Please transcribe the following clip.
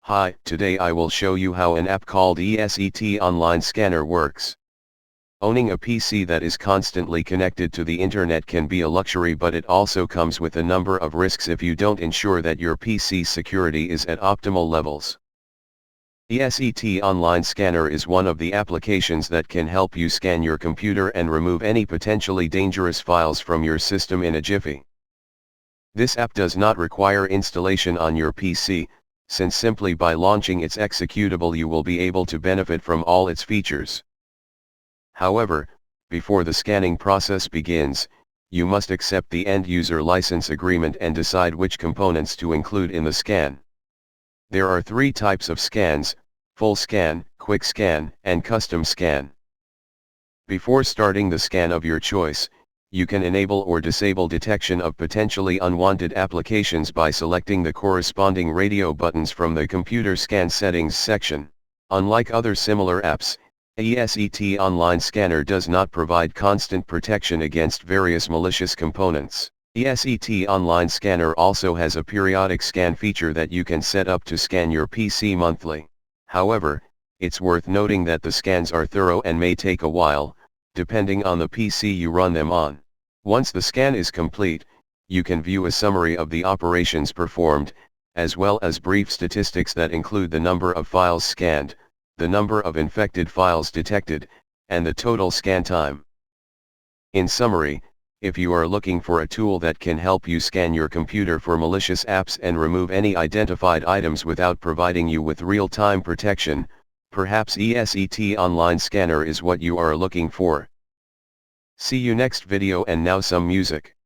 Hi, today I will show you how an app called ESET Online Scanner works. Owning a PC that is constantly connected to the internet can be a luxury, but it also comes with a number of risks if you don't ensure that your PC security is at optimal levels. ESET Online Scanner is one of the applications that can help you scan your computer and remove any potentially dangerous files from your system in a jiffy. This app does not require installation on your PC, since simply by launching its executable you will be able to benefit from all its features. However, before the scanning process begins, you must accept the end-user license agreement and decide which components to include in the scan. There are three types of scans: full scan, quick scan, and custom scan. Before starting the scan of your choice, you can enable or disable detection of potentially unwanted applications by selecting the corresponding radio buttons from the computer scan settings section. Unlike other similar apps, ESET Online Scanner does not provide constant protection against various malicious components. ESET Online Scanner also has a periodic scan feature that you can set up to scan your PC monthly. However, it's worth noting that the scans are thorough and may take a while, depending on the PC you run them on. Once the scan is complete, you can view a summary of the operations performed, as well as brief statistics that include the number of files scanned, the number of infected files detected, and the total scan time. In summary, if you are looking for a tool that can help you scan your computer for malicious apps and remove any identified items without providing you with real-time protection, perhaps ESET Online Scanner is what you are looking for. See you next video, and now some music.